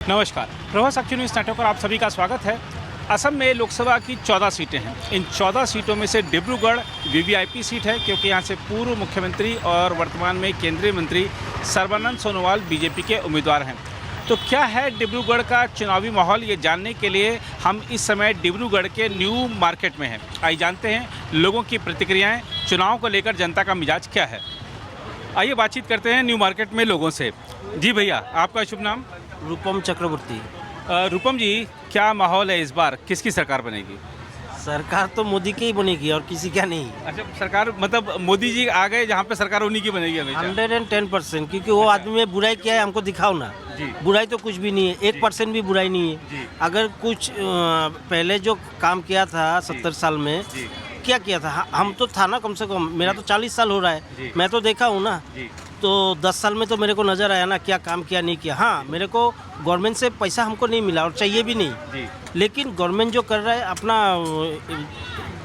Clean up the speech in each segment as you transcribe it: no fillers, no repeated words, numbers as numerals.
नमस्कार, प्रभात साक्षी news network पर आप सभी का स्वागत है। असम में लोकसभा की 14 सीटें हैं। इन 14 सीटों में से डिब्रूगढ़ वीवीआईपी सीट है, क्योंकि यहाँ से पूर्व मुख्यमंत्री और वर्तमान में केंद्रीय मंत्री सर्बानंद सोनोवाल बीजेपी के उम्मीदवार हैं। तो क्या है डिब्रूगढ़ का चुनावी माहौल, ये जानने के लिए हम इस समय डिब्रूगढ़ के न्यू मार्केट में हैं। आइए जानते हैं लोगों की प्रतिक्रियाएँ, चुनाव को लेकर जनता का मिजाज क्या है। आइए बातचीत करते हैं न्यू मार्केट में लोगों से। जी भैया, आपका शुभ नाम? रूपम चक्रवर्ती। रूपम जी, क्या माहौल है इस बार, किसकी सरकार बनेगी? सरकार तो मोदी की ही बनेगी और किसी का नहीं। अच्छा, सरकार मतलब मोदी जी आ गए जहाँ पे सरकार उन्हीं की बनेगी हमेशा? 110%, क्योंकि वो आदमी में बुराई क्या है हमको दिखाओ ना। जी। बुराई तो कुछ भी नहीं है, 1% भी बुराई नहीं जी। है। अगर कुछ पहले जो काम किया था 70 साल में, जी। क्या किया था, हम तो था ना, कम से कम मेरा तो 40 साल हो रहा जी। है, मैं तो देखा हूँ ना। जी। तो 10 साल में तो मेरे को नज़र आया ना क्या काम किया नहीं किया। हाँ, मेरे को गवर्नमेंट से पैसा हमको नहीं मिला और चाहिए भी नहीं, जी। लेकिन गवर्नमेंट जो कर रहा है अपना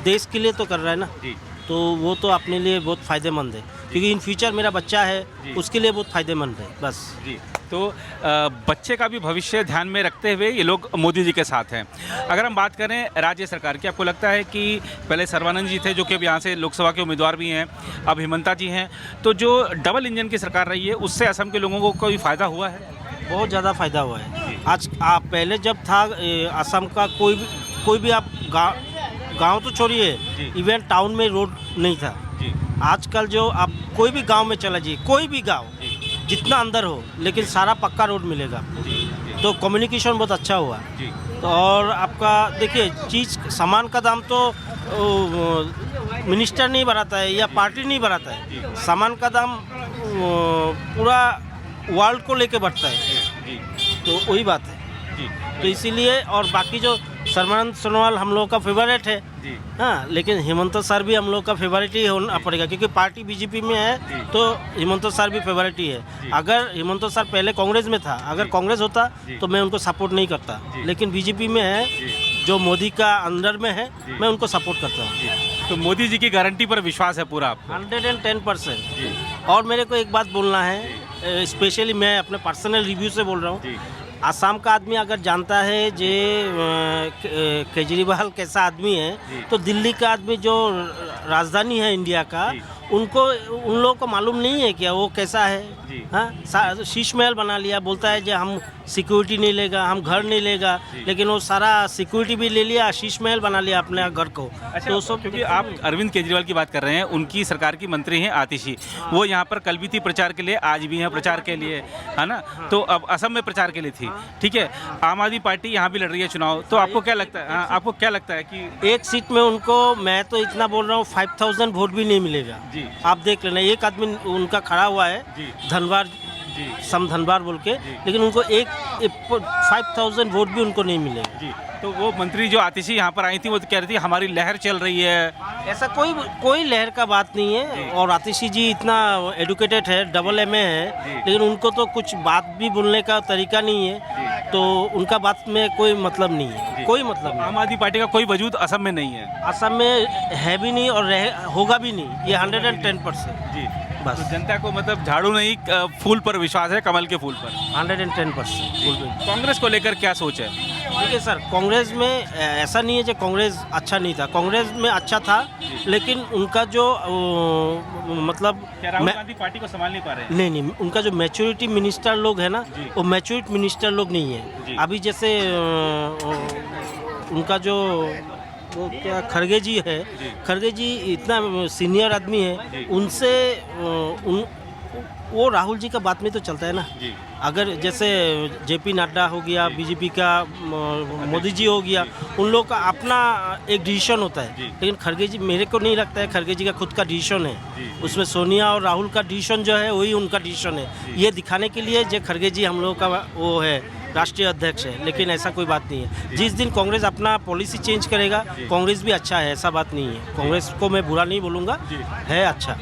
देश के लिए तो कर रहा है ना, जी। तो वो तो अपने लिए बहुत फ़ायदेमंद है, क्योंकि इन फ्यूचर मेरा बच्चा है, जी। उसके लिए बहुत फ़ायदेमंद है बस। जी। तो बच्चे का भी भविष्य ध्यान में रखते हुए ये लोग मोदी जी के साथ हैं। अगर हम बात करें राज्य सरकार की, आपको लगता है कि पहले सर्बानंद जी थे जो कि अब यहाँ से लोकसभा के उम्मीदवार भी हैं, अब हिमंता जी हैं, तो जो डबल इंजन की सरकार रही है उससे असम के लोगों को कोई फ़ायदा हुआ है? बहुत ज़्यादा फ़ायदा हुआ है। आज आप पहले जब था असम का कोई भी आप गांव तो छोड़िए, इवन टाउन में रोड नहीं था। जी। आजकल जो आप कोई भी गांव में चला जाइए, कोई भी गांव जितना अंदर हो, लेकिन सारा पक्का रोड मिलेगा। तो कम्युनिकेशन बहुत अच्छा हुआ। जी। तो और आपका देखिए चीज़ सामान का दाम तो मिनिस्टर नहीं बढ़ाता है या पार्टी नहीं बढ़ाता है, सामान का दाम पूरा वर्ल्ड को लेके बढ़ता है। जी। तो वही बात है। जी। तो इसीलिए, और बाकी जो सर्बानंद सोनोवाल हम लोगों का फेवरेट है। जी। हाँ, लेकिन हेमंत सर भी हम लोग का फेवरेट ही होना पड़ेगा, क्योंकि पार्टी बीजेपी में है, तो हेमंत सर भी फेवरेट ही है। अगर हेमंत सर पहले कांग्रेस में था, अगर कांग्रेस होता तो मैं उनको सपोर्ट नहीं करता, लेकिन बीजेपी में है, जो मोदी का अंडर में है, मैं उनको सपोर्ट करता हूँ। तो मोदी जी की गारंटी पर विश्वास है पूरा आपको? 110%। और मेरे को एक बात बोलना है, स्पेशली मैं अपने पर्सनल रिव्यू से बोल रहा हूँ। आसाम का आदमी अगर जानता है जे केजरीवाल कैसा आदमी है, तो दिल्ली का आदमी जो राजधानी है इंडिया का, उन लोगों को मालूम नहीं है क्या वो कैसा है। हाँ, शीश महल बना लिया, बोलता है जो हम सिक्योरिटी नहीं लेगा, हम घर नहीं लेगा, लेकिन वो सारा सिक्योरिटी भी ले लिया, शीश महल बना लिया अपने घर को। अच्छा, तो सब क्योंकि आप अरविंद केजरीवाल की बात कर रहे हैं, उनकी सरकार की मंत्री हैं आतिशी, वो यहाँ पर कल भी थी प्रचार के लिए, आज भी हैं प्रचार के लिए, है ना? तो अब असम में प्रचार के लिए थी, ठीक है। आम आदमी पार्टी यहाँ भी लड़ रही है चुनाव, तो आपको क्या लगता है? हाँ, आपको क्या लगता है कि एक सीट में उनको, मैं तो इतना बोल रहा हूँ, 5000 वोट भी नहीं मिलेगा। जी। आप देख लेना, एक आदमी उनका खड़ा हुआ है, धनवार जी। सम धनवार बोल के, लेकिन उनको एक 5000 वोट भी उनको नहीं मिलेगा। जी। तो वो मंत्री जो आतिशी यहाँ पर आई थी, वो तो कह रही थी हमारी लहर चल रही है। ऐसा कोई लहर का बात नहीं है। और आतिशी जी इतना एडुकेटेड है, डबल MA है, लेकिन उनको तो कुछ बात भी बोलने का तरीका नहीं है, तो उनका बात में कोई मतलब नहीं है, कोई मतलब नहीं। आम आदमी पार्टी का कोई वजूद असम में नहीं है? असम में है भी नहीं और होगा भी नहीं, ये 110%। जी। बस। तो जनता को मतलब झाड़ू नहीं, फूल पर विश्वास है, कमल के फूल पर। 110%। कांग्रेस को लेकर क्या सोच है? देखिए सर, कांग्रेस में ऐसा नहीं है कि कांग्रेस अच्छा नहीं था, कांग्रेस में अच्छा था, लेकिन उनका जो मतलब क्या राहुल गांधी पार्टी को संभाल नहीं पा रहे हैं? नहीं, उनका जो मैच्योरिटी मिनिस्टर लोग है ना, वो मैच्योरिटी मिनिस्टर लोग नहीं है। अभी जैसे उनका जो वो क्या खड़गे जी है, खड़गे जी इतना सीनियर आदमी है, उनसे वो राहुल जी का बात में तो चलता है ना। अगर जैसे JP नड्डा हो गया, बीजेपी का मोदी जी हो गया, उन लोग का अपना एक डिसीजन होता है, लेकिन खड़गे जी, मेरे को नहीं लगता है खड़गे जी का खुद का डिसीजन है। उसमें सोनिया और राहुल का डिसीजन जो है वही उनका डिसीजन है। ये दिखाने के लिए जो खड़गे जी हम लोग का वो है राष्ट्रीय अध्यक्ष है, लेकिन ऐसा कोई बात नहीं है। जिस दिन कांग्रेस अपना पॉलिसी चेंज करेगा, कांग्रेस भी अच्छा है, ऐसा बात नहीं है। कांग्रेस को मैं बुरा नहीं बोलूँगा, है अच्छा।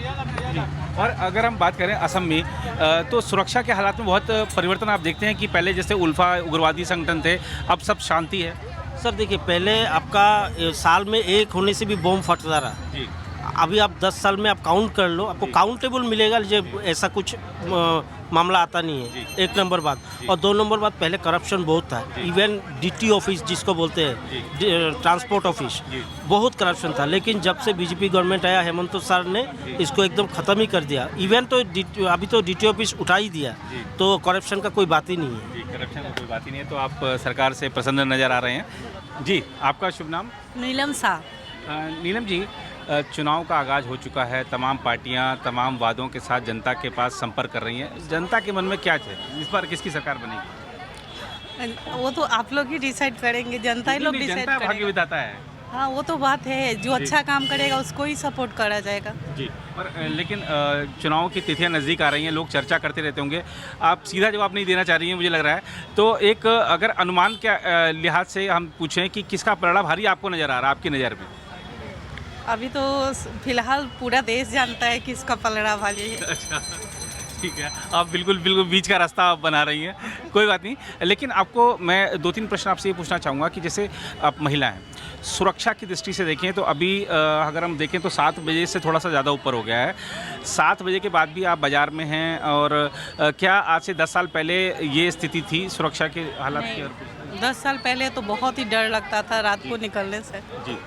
और अगर हम बात करें असम में, तो सुरक्षा के हालात में बहुत परिवर्तन आप देखते हैं कि पहले जैसे उल्फा उग्रवादी संगठन थे, अब सब शांति है? सर देखिए, पहले आपका साल में एक होने से भी बम फटता रहा। अभी आप 10 साल में आप काउंट कर लो, आपको काउंटेबल मिलेगा। जो ऐसा कुछ मामला आता नहीं है, एक नंबर बात। और 2 नंबर बात, पहले करप्शन बहुत था। इवन डीटी ऑफिस जिसको बोलते हैं, ट्रांसपोर्ट ऑफिस, बहुत करप्शन था। लेकिन जब से बीजेपी गवर्नमेंट आया, हेमंत सर ने इसको एकदम ख़त्म ही कर दिया। इवन तो अभी तो डीटी ऑफिस उठा ही दिया, तो करप्शन का कोई बात ही नहीं है। जी, करप्शन का कोई बात ही नहीं है। तो आप सरकार से प्रसन्न नज़र आ रहे हैं। जी, आपका शुभ नाम? नीलम शाह। नीलम जी, चुनाव का आगाज़ हो चुका है। तमाम पार्टियां तमाम वादों के साथ जनता के पास संपर्क कर रही हैं। जनता के मन में क्या है, इस बार किसकी सरकार बनेगी? वो तो आप लोग ही डिसाइड करेंगे, जनता ही लोग डिसाइड जनता भाग्य करेगा। विधाता है। हाँ, वो तो बात है, जो अच्छा काम करेगा उसको ही सपोर्ट करा जाएगा। जी, और लेकिन चुनाव की तिथियां नज़दीक आ रही हैं, लोग चर्चा करते रहते होंगे। आप सीधा जवाब नहीं देना चाह रही हैं, मुझे लग रहा है। तो एक अगर अनुमान के लिहाज से हम पूछें कि किसका पलड़ा भारी आपको नज़र आ रहा है, आपकी नज़र में? अभी तो फिलहाल पूरा देश जानता है कि इसका पलड़ा भारी है। अच्छा, ठीक है। आप बिल्कुल बीच का रास्ता आप बना रही हैं, कोई बात नहीं। लेकिन आपको मैं 2-3 प्रश्न आपसे ये पूछना चाहूँगा कि जैसे आप महिला हैं, सुरक्षा की दृष्टि से देखें तो अभी अगर हम देखें तो 7 बजे से थोड़ा सा ज़्यादा ऊपर हो गया है। 7 बजे के बाद भी आप बाज़ार में हैं, और क्या आज से 10 साल पहले ये स्थिति थी सुरक्षा के हालात की? 10 साल पहले तो बहुत ही डर लगता था रात को निकलने से। जी,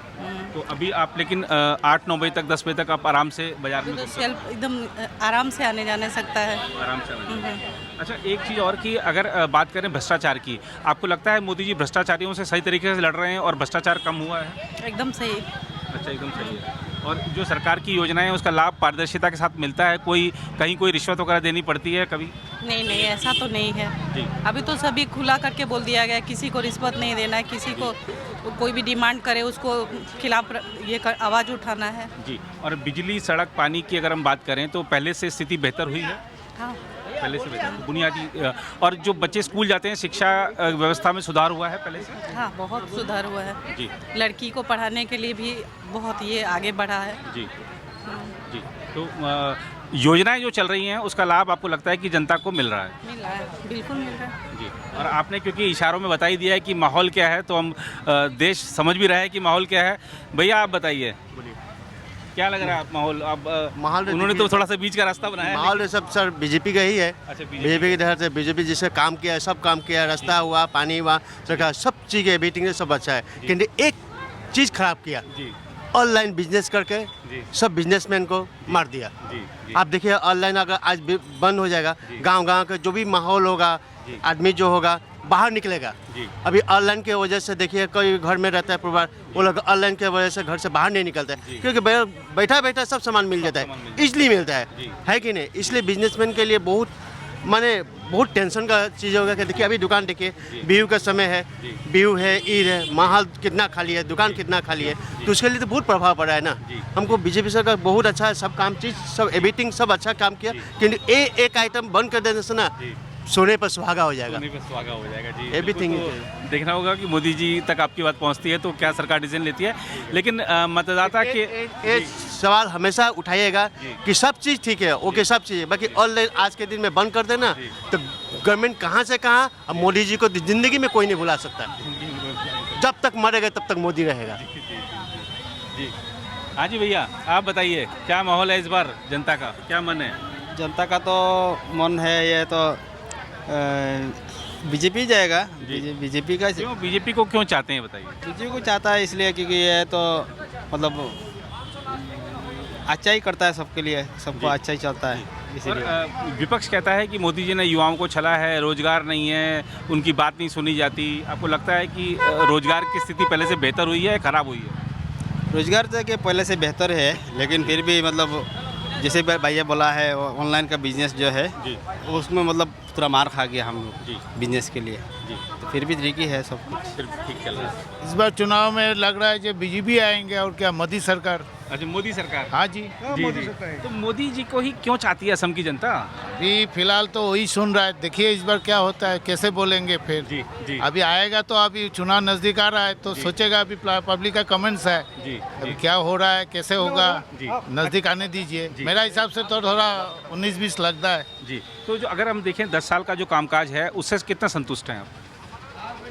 तो अभी आप लेकिन 8-9 बजे तक, 10 बजे तक आप आराम से बाजार में तो सेल्फ एकदम आराम से आने जाने सकता है। आराम से आने। अच्छा, एक चीज़ और कि अगर बात करें भ्रष्टाचार की, आपको लगता है मोदी जी भ्रष्टाचारियों से सही तरीके से लड़ रहे हैं और भ्रष्टाचार कम हुआ है? एकदम सही। अच्छा, एकदम सही है। और जो सरकार की योजनाएं हैं उसका लाभ पारदर्शिता के साथ मिलता है? कहीं कोई रिश्वत वगैरह देनी पड़ती है कभी? नहीं, ऐसा तो नहीं है। जी, अभी तो सभी खुला करके बोल दिया गया, किसी को रिश्वत नहीं देना है, किसी को कोई भी डिमांड करे उसको खिलाफ आवाज़ उठाना है। जी। और बिजली, सड़क, पानी की अगर हम बात करें तो पहले से स्थिति बेहतर हुई है? हाँ, पहले से बेहतर बुनियादी। और जो बच्चे स्कूल जाते हैं, शिक्षा व्यवस्था में सुधार हुआ है पहले से? हाँ, बहुत सुधार हुआ है। जी, लड़की को पढ़ाने के लिए भी बहुत ये आगे बढ़ा है। जी, जी। तो योजनाएं जो चल रही हैं उसका लाभ आपको लगता है कि जनता को मिल रहा है? मिल रहा है, बिल्कुल मिल रहा है। जी। और आपने क्योंकि इशारों में बता ही दिया है कि माहौल क्या है, तो हम देश समझ भी रहे हैं कि माहौल क्या है। भैया आप बताइए, क्या लग रहा है आप माहौल? आप माहौल उन्होंने तो थोड़ा सा बीच का रास्ता बनाया है। माहौल सब सर बीजेपी का ही है। अच्छा, बीजेपी की तरफ से बीजेपी जिससे काम किया है, सब काम किया है, रास्ता हुआ, पानी हुआ, सरकार सब चीज़ है, मीटिंग सब अच्छा है। किंतु एक चीज़ खराब किया, जी, ऑनलाइन बिजनेस करके जी, सब बिजनेसमैन को मार दिया। जी, जी, आप देखिए, ऑनलाइन अगर आज बंद हो जाएगा, गांव का जो भी माहौल होगा, जी। आदमी जो होगा बाहर निकलेगा। जी, अभी ऑनलाइन की वजह से देखिए, कोई घर में रहता है परिवार, वो लोग ऑनलाइन की वजह से घर से बाहर नहीं निकलता जी। है, क्योंकि बैठा बैठा सब सामान मिल जाता सामान मिल है, जाता इसलिए मिलता जी। है कि नहीं? इसलिए बिजनेसमैन के लिए बहुत बहुत टेंशन का चीज़ होगा कि देखिए, अभी दुकान देखिए, बिहू का समय है, जी। बिहू है, ईद है, माहौल कितना खाली है, दुकान कितना खाली है, तो उसके लिए तो बहुत प्रभाव पड़ा है ना। जी। हमको बीजेपी सरकार बहुत अच्छा है, सब काम चीज़ सब एवरीथिंग सब अच्छा काम किया, किंतु एक आइटम बंद कर देने से ना जी। सोने पर सुहागा हो जाएगा। सोने पे सुहागा हो जाएगा। जी, Everything बिल्कुल। is तो देखना होगा कि मोदी जी तक आपकी बात पहुंचती है तो क्या सरकार डिसीजन लेती है। लेकिन मतदाता के एक सवाल हमेशा उठाइएगा जी। कि सब चीज़ ठीक है, ओके, सब चीज़ है, बाकी ऑनलाइन आज के दिन में बंद कर देना जी। तो गवर्नमेंट कहाँ से कहाँ, अब मोदी जी को जिंदगी में कोई नहीं भुला सकता। जब तक मरेगा तब तक मोदी रहेगा। जी, हाँ जी भैया, आप बताइए क्या माहौल है इस बार जनता का, क्या मन है? जनता का तो मन है, ये तो बीजेपी जाएगा। बीजेपी का क्यों बीजेपी को क्यों चाहते हैं बताइए? बीजेपी को चाहता है इसलिए क्योंकि ये तो मतलब अच्छा ही करता है सबके लिए, सबको अच्छा ही चलता है और इसीलिए। विपक्ष कहता है कि मोदी जी ने युवाओं को छला है, रोजगार नहीं है, उनकी बात नहीं सुनी जाती। आपको लगता है कि रोजगार की स्थिति पहले से बेहतर हुई है, खराब हुई है? रोजगार तो के पहले से बेहतर है, लेकिन फिर भी मतलब जैसे भैया बोला है, ऑनलाइन का बिजनेस जो है जी, उसमें मतलब पूरा मार खा गया हम जी। लोग बिजनेस के लिए। जी, तो फिर भी ठीक ही है सब कुछ। सिर्फ ठीक चल रहा है। इस बार चुनाव में लग रहा है कि बीजेपी आएंगे और क्या मोदी सरकार। अच्छा, मोदी सरकार। हाँ जी, जी, जी। तो मोदी जी को ही क्यों चाहती है असम की जनता? अभी फिलहाल तो वही सुन रहा है, देखिए इस बार क्या होता है, कैसे बोलेंगे फिर। जी, जी, अभी आएगा तो अभी चुनाव नजदीक आ रहा है तो सोचेगा, अभी पब्लिक का कमेंट्स है, जी, अभी जी, क्या हो रहा है, कैसे होगा, जी। नजदीक आने दीजिए। जी। मेरा हिसाब से तो थोड़ा 19-20 लगता है। जी। तो जो अगर हम देखें 10 साल का जो कामकाज है उससे कितना संतुष्ट हैं आप?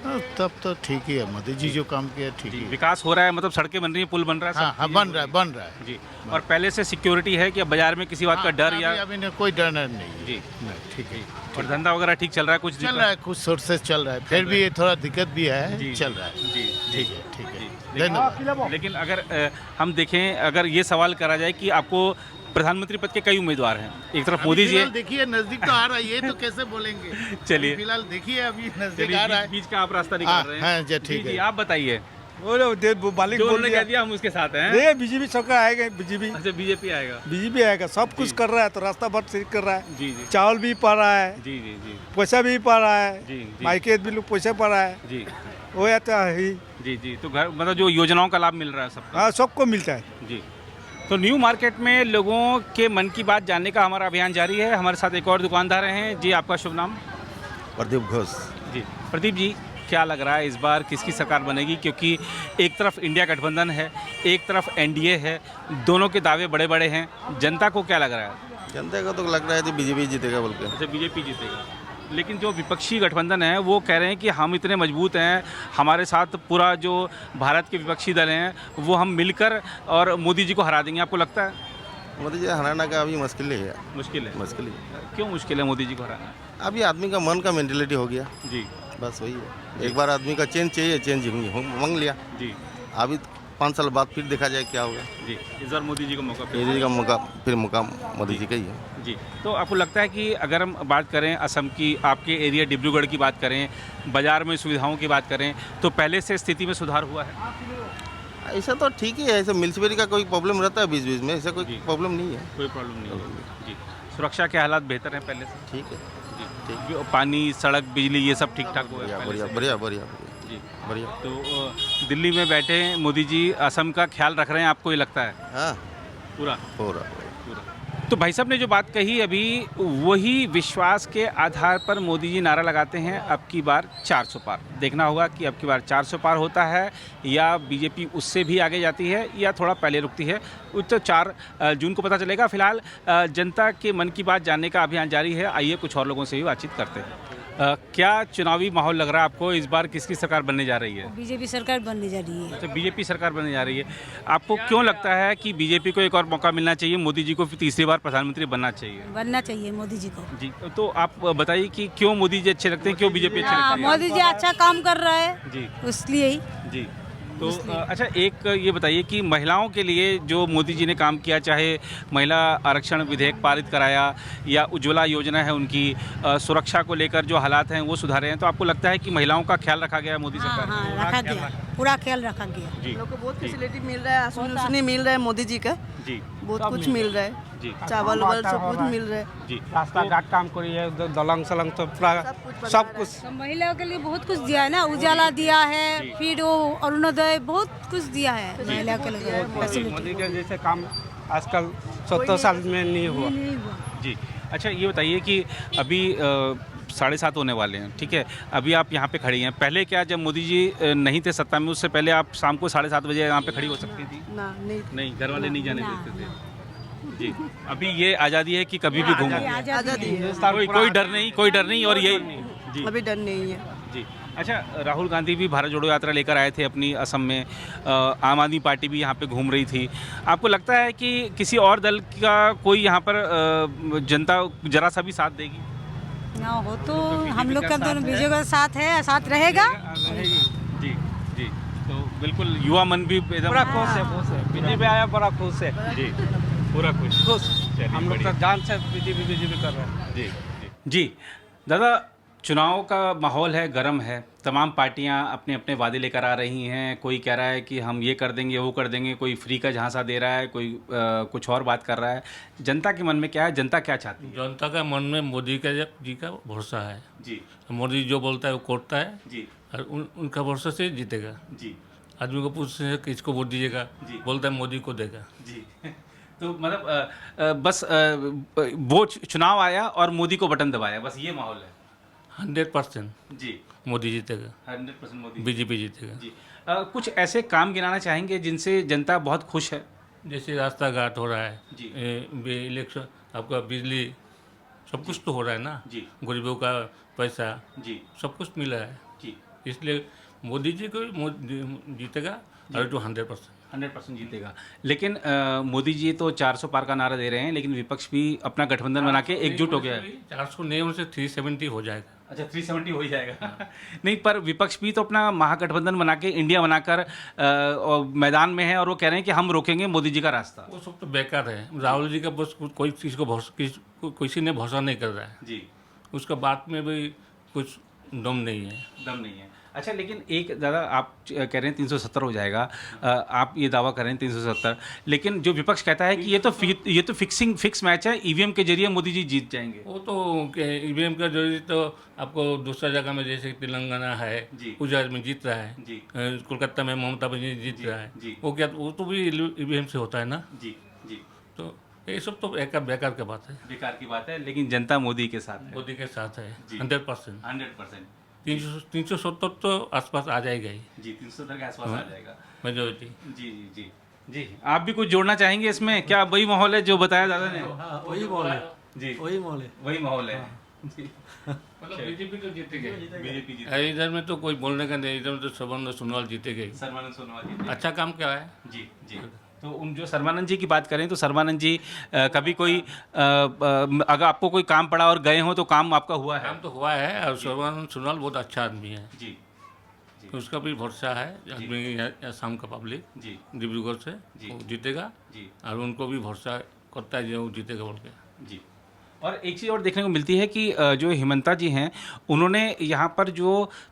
हाँ, तब तो ठीक ही है, मोदी जी जो काम किया ठीक ही है। विकास हो रहा है, मतलब सड़कें बन रही हैं, पुल बन रहा है, हाँ सब हाँ, चीज़ें बन रहा है जी। और पहले से सिक्योरिटी है कि अब बाजार में किसी बात का डर या अभी नहीं, कोई डर नहीं है। जी नहीं, ठीक है, और धंधा वगैरह ठीक चल रहा है, कुछ चल रहा है, कुछ सोर्सेस चल रहा है, फिर भी ये थोड़ा दिक्कत भी है, जी, चल रहा है। जी ठीक है, ठीक है, लेकिन, धन्यवाद। लेकिन अगर हम देखें, अगर ये सवाल करा जाए कि आपको प्रधानमंत्री पद के कई उम्मीदवार हैं, एक तरफ मोदी जी है, फिलहाल देखिए नजदीक तो आ रहा है, ये तो कैसे बोलेंगे। चलिए फिलहाल देखिए अभी नजदीक चलिए आ रहा है। बीच का आप रास्ता निकाल रहे हैं। हाँ, जी, ठीक जी, है। आप बताइए, मालिक जो बोल उन्होंने दिया कह दिया हम उसके साथ हैं। ये बीजेपी सरकार आएगा, बीजेपी अच्छा बीजेपी आएगा। बीजेपी आएगा, सब कुछ कर रहा है, तो रास्ता भर ठीक कर रहा है, जी जी चावल भी पा रहा है, जी जी जी पैसा भी पा रहा है, जी जी मार्केट भी लोग पैसा पा रहा है, जी वो आता है ही। जी जी तो घर मतलब जो योजनाओं का लाभ मिल रहा है सबको। हाँ, सबको मिलता है। जी तो न्यू मार्केट में लोगों के मन की बात जानने का हमारा अभियान जारी है। हमारे साथ एक और दुकानदार हैं। जी आपका शुभ नाम? प्रदीप घोष। जी प्रदीप जी, क्या लग रहा है इस बार किसकी सरकार बनेगी? क्योंकि एक तरफ इंडिया गठबंधन है, एक तरफ एनडीए है, दोनों के दावे बड़े बड़े हैं। जनता को क्या लग रहा है? जनता को तो लग रहा है कि बीजेपी जीतेगा बोल के। अच्छा बीजेपी जीतेगा, लेकिन जो विपक्षी गठबंधन है वो कह रहे हैं कि हम इतने मजबूत हैं, हमारे साथ पूरा जो भारत के विपक्षी दल हैं वो हम मिलकर और मोदी जी को हरा देंगे। आपको लगता है? मोदी जी हराना का अभी मुश्किल ही है। मुश्किल है। मुश्किल ही है। क्यों मुश्किल है मोदी जी को हराना? अभी आदमी का मन का मेंटेलिटी हो गया, जी बस वही है। एक बार आदमी का चेंज चाहिए, चेंज मांग लिया। जी अभी 5 साल बाद फिर देखा जाए क्या होगा। जी इस बार मोदी जी को मौका मोदी जी का मौका, फिर मौका मोदी जी का ही है। जी तो आपको लगता है कि अगर हम बात करें असम की, आपके एरिया डिब्रूगढ़ की बात करें, बाज़ार में सुविधाओं की बात करें, तो पहले से स्थिति में सुधार हुआ है? ऐसा तो ठीक ही है। ऐसा म्यूनसिपैलिटी का कोई प्रॉब्लम रहता है बीच बीच में, ऐसा कोई जी। प्रॉब्लम नहीं है। कोई प्रॉब्लम नहीं है। जी सुरक्षा के हालात बेहतर हैं पहले से? ठीक है, जी जो पानी, सड़क, बिजली ये सब ठीक ठाक हुआ है बढ़िया पहले बढ़िया से? बढ़िया बढ़िया जी बढ़िया। तो दिल्ली में बैठे मोदी जी असम का ख्याल रख रहे हैं, आपको ये लगता है? हाँ, पूरा हो रहा पूरा। तो भाई साहब ने जो बात कही अभी, वही विश्वास के आधार पर मोदी जी नारा लगाते हैं अब की बार 400 पार। देखना होगा कि अब की बार 400 पार होता है या बीजेपी उससे भी आगे जाती है या थोड़ा पहले रुकती है। तो 4 जून को पता चलेगा। फिलहाल जनता के मन की बात जानने का अभियान जारी है। आइए कुछ और लोगों से भी बातचीत करते हैं। क्या चुनावी माहौल लग रहा है आपको? इस बार किसकी सरकार बनने जा रही है? बीजेपी सरकार बनने जा रही है। अच्छा बीजेपी सरकार बनने जा रही है। आपको क्यों लगता है कि बीजेपी को एक और मौका मिलना चाहिए, मोदी जी को फिर तीसरी बार प्रधानमंत्री बनना चाहिए? बनना चाहिए मोदी जी को। जी तो आप बताइए कि क्यों मोदी जी अच्छे लगते हैं, क्यों बीजेपी अच्छी हाँ, लगती है? मोदी जी अच्छा काम कर रहा है जी इसलिए ही। जी तो अच्छा एक ये बताइए कि महिलाओं के लिए जो मोदी जी ने काम किया, चाहे महिला आरक्षण विधेयक पारित कराया या उज्ज्वला योजना है उनकी, सुरक्षा को लेकर जो हालात हैं वो सुधारे हैं, तो आपको लगता है कि महिलाओं का ख्याल रखा गया है मोदी हाँ सरकार हाँ में? रखा गया, पूरा ख्याल रखा गया। जी लोग को बहुत फैसिलिटी मिल रहा है, आसनी मिल रहा है मोदी जी का, जी बहुत कुछ मिल रहा है, जी चावल वावल सब कुछ मिल रहा है। जी रास्ता घाट काम करिए, दलंग सलंग तो पूरा सब कुछ। तो महिलाओं के लिए बहुत कुछ दिया है ना, उजाला दिया है, फिर वो अरुणोदय, बहुत कुछ दिया है महिला के लिए फैसिलिटी। मोदी के जैसे काम आजकल 70 साल में नहीं हुआ। नहीं हुआ। जी अच्छा ये बताइए कि अभी 7:30 होने वाले हैं, ठीक है? अभी आप यहाँ पे खड़ी हैं। पहले क्या जब मोदी जी नहीं थे सत्ता में, उससे पहले आप शाम को 7:30 बजे यहाँ पे खड़ी हो सकती थी? ना नहीं, नहीं, घर वाले नहीं जाने ना। देते थे। जी अभी ये आज़ादी है कि कभी भी घूमो, आज़ादी है, कोई डर नहीं, कोई डर नहीं। और ये जी अभी डर नहीं है। जी अच्छा राहुल गांधी भी भारत जोड़ो यात्रा लेकर आए थे अपनी असम में, आम आदमी पार्टी भी यहाँ पे घूम रही थी। आपको लगता है कि किसी और दल का कोई यहाँ पर जनता जरा सा भी साथ देगी? ना हो तो हम लोग का दोनों बीजेपी का साथ है, साथ रहेगा। जी जी तो बिल्कुल युवा मन भी एकदम बड़ा खुश है, बीजेपी आया बड़ा खुश है। जी पूरा खुश चलिए, हम लोग बढ़िया। तो जान से बीजेपी कर रहे हैं। जी जी दादा, चुनाव का माहौल है, गर्म है, तमाम पार्टियां अपने अपने वादे लेकर आ रही हैं। कोई कह रहा है कि हम ये कर देंगे, वो कर देंगे, कोई फ्री का झांसा दे रहा है, कोई कुछ और बात कर रहा है। जनता के मन में क्या है, जनता क्या चाहती है? जनता का मन में मोदी का जी का भरोसा है। जी मोदी जो बोलता है वो करता है जी और उनका भरोसा से जीतेगा। जी आदमी को पूछते हैं किसको वोट दीजिएगा, जी। बोलता है मोदी को देगा। जी तो मतलब बस वो चुनाव आया और मोदी को बटन दबाया, बस ये माहौल है। 100% जी मोदी जीतेगा, 100% मोदी बीजेपी जीतेगा। जी कुछ ऐसे काम गिनाना चाहेंगे जिनसे जनता बहुत खुश है? जैसे रास्ता घाट हो रहा है, जी। इलेक्शन, आपका बिजली, सब कुछ तो हो रहा है ना। जी गरीबों का पैसा, जी सब कुछ मिला है। जी इसलिए मोदी जी को जीतेगा और तो 100%। 100% जीतेगा। लेकिन मोदी जी तो 400 पार का नारा दे रहे हैं, लेकिन विपक्ष भी अपना गठबंधन बना के एकजुट हो गया है। 400 नहीं उनसे 370 हो जाएगा। अच्छा, 370 हो ही जाएगा। नहीं, पर विपक्ष भी तो अपना महागठबंधन बना के इंडिया बनाकर मैदान में है और वो कह रहे हैं कि हम रोकेंगे मोदी जी का रास्ता। वो सब तो बेकार है। राहुल जी का बस कोई चीज़ को किसी ने भरोसा नहीं कर रहा है जी। उसका बात में भी कुछ दम नहीं है। अच्छा, लेकिन एक दादा आप कह रहे हैं 370 हो जाएगा, आप ये दावा कर रहे हैं 370, लेकिन जो विपक्ष कहता है कि ये तो फिक्स मैच है, ईवीएम के जरिए मोदी जी जीत जाएंगे। वो तो ईवीएम का जरिए तो आपको दूसरा जगह में जैसे तेलंगाना है गुजरात में जीत रहा है, कोलकाता में ममता बनर्जी जीत रहा है, वो तो भी ईवीएम से होता है ना जी। तो ये सब तो बेकार की बात है। लेकिन जनता मोदी के साथ है 100%। 370 तो आसपास आ जाएगा ही जी। 370 के आसपास आ जाएगा मेजोरिटी। जी। आप भी कुछ जोड़ना चाहेंगे इसमें? क्या वही माहौल है जो बताया दादा ने? वही माहौल है जी, वही माहौल है जी। मतलब बीजेपी तो जीतेगा। इधर में तो कोई बोलने का नहीं, इधर में तो सर्बानंद सोनोवाल जीतेगा। अच्छा काम क्या है जी। तो उन जो सर्बानंद जी की बात करें तो सर्बानंद जी कभी कोई अगर आपको कोई काम पड़ा और गए हो तो काम आपका हुआ है? काम तो हुआ है और सर्बानंद सोनोवाल बहुत अच्छा आदमी है जी। उसका भी भरोसा है असम का पब्लिक जी, डिब्रूगढ़ से वो जीतेगा जी, और उनको भी भरोसा करता है जो जीतेगा बोल के जी। और एक चीज़ और देखने को मिलती है कि जो हिमंता जी हैं उन्होंने यहाँ पर जो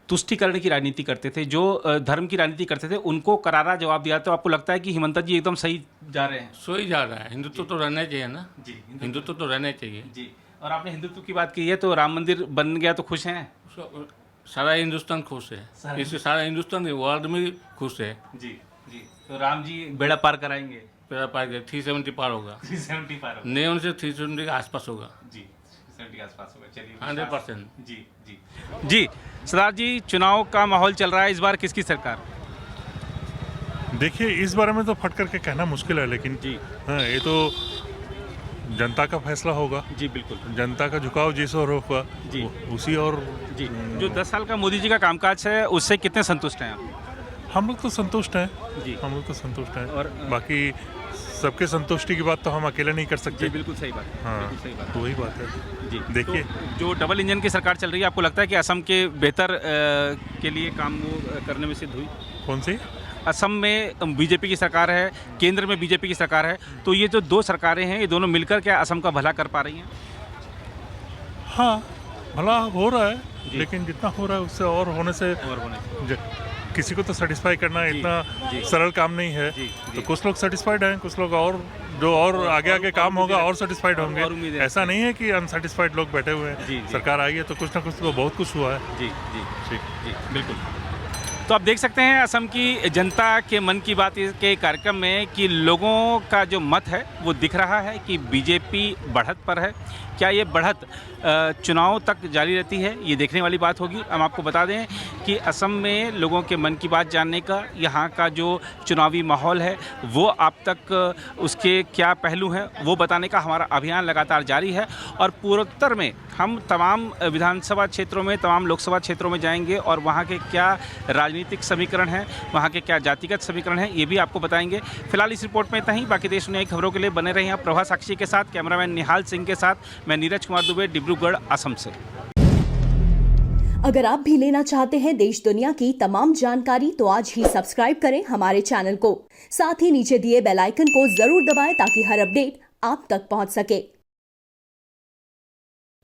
तुष्टीकरण की राजनीति करते थे, जो धर्म की राजनीति करते थे, उनको करारा जवाब दिया। तो आपको लगता है कि हिमंता जी एकदम सही जा रहे हैं? सही जा रहा है। हिंदुत्व तो रहना चाहिए ना जी, हिंदुत्व तो रहना चाहिए जी। और आपने हिंदुत्व की बात की है तो राम मंदिर बन गया तो खुश हैं? सारा हिंदुस्तान खुश है, इससे सारा हिंदुस्तान वर्ल्ड में खुश है जी। तो राम जी बेड़ा पार कराएंगे? 370 पार होगा। 370 पार होगा नहीं, उनसे 370 के आसपास होगा जी। 370 के आसपास होगा। चलिए 100% जी। सरदार जी, चुनाव का माहौल चल रहा है, इस बार किसकी सरकार? देखिए, इस बारे में तो फट करके कहना मुश्किल है, लेकिन जी हाँ, ये तो जनता का फैसला होगा जी। बिल्कुल, जनता का झुकाव जिस ओर होगा जी उसी और जी। जो 10 साल का मोदी जी का कामकाज है उससे कितने संतुष्ट हैं आप? हम लोग तो संतुष्ट हैं जी, हम लोग तो संतुष्ट हैं। और बाकी सबके संतुष्टि की बात तो हम अकेले नहीं कर सकते। बिल्कुल सही बात है। हाँ, बिल्कुल सही बात है। वही बात है जी। देखिए, तो जो डबल इंजन की सरकार चल रही है, आपको लगता है कि असम के बेहतर के लिए काम वो करने में सिद्ध हुई? कौन सी? असम में बीजेपी की सरकार है, केंद्र में बीजेपी की सरकार है, तो ये जो दो सरकारें हैं ये दोनों मिलकर क्या असम का भला कर पा रही हैं? हाँ, भला हो रहा है, लेकिन जितना हो रहा है उससे और होने से किसी को तो सेटिस्फाई करना इतना सरल काम नहीं है। तो कुछ लोग सेटिस्फाइड हैं, कुछ लोग और जो और आगे काम होगा और सेटिस्फाइड होंगे। ऐसा नहीं है कि अनसेटिस्फाइड लोग बैठे हुए हैं। सरकार आई है तो कुछ ना कुछ तो बहुत कुछ हुआ है जी। बिल्कुल। तो आप देख सकते हैं असम की जनता के मन की बात के कार्यक्रम में कि लोगों का जो मत है वो दिख रहा है कि बीजेपी बढ़त पर है। क्या ये बढ़त चुनाव तक जारी रहती है, ये देखने वाली बात होगी। हम आपको बता दें कि असम में लोगों के मन की बात जानने का, यहाँ का जो चुनावी माहौल है वो आप तक उसके क्या पहलू हैं वो बताने का हमारा अभियान लगातार जारी है। और पूर्वोत्तर में हम तमाम विधानसभा क्षेत्रों में, तमाम लोकसभा क्षेत्रों में जाएंगे और वहाँ के क्या राजनीतिक समीकरण हैं, वहाँ के क्या जातिगत समीकरण हैं, ये भी आपको बताएंगे। फिलहाल इस रिपोर्ट में इतना ही। बाकी देश दुनिया की खबरों के लिए बने रहे हैं प्रभा साक्षी के साथ। कैमरामैन निहाल सिंह के साथ मैं नीरज कुमार दुबे, डिब्रूगढ़, असम से। अगर आप भी लेना चाहते हैं देश दुनिया की तमाम जानकारी तो आज ही सब्सक्राइब करें हमारे चैनल को। साथ ही नीचे दिए बेल आइकन को जरूर दबाएं ताकि हर अपडेट आप तक पहुंच सके।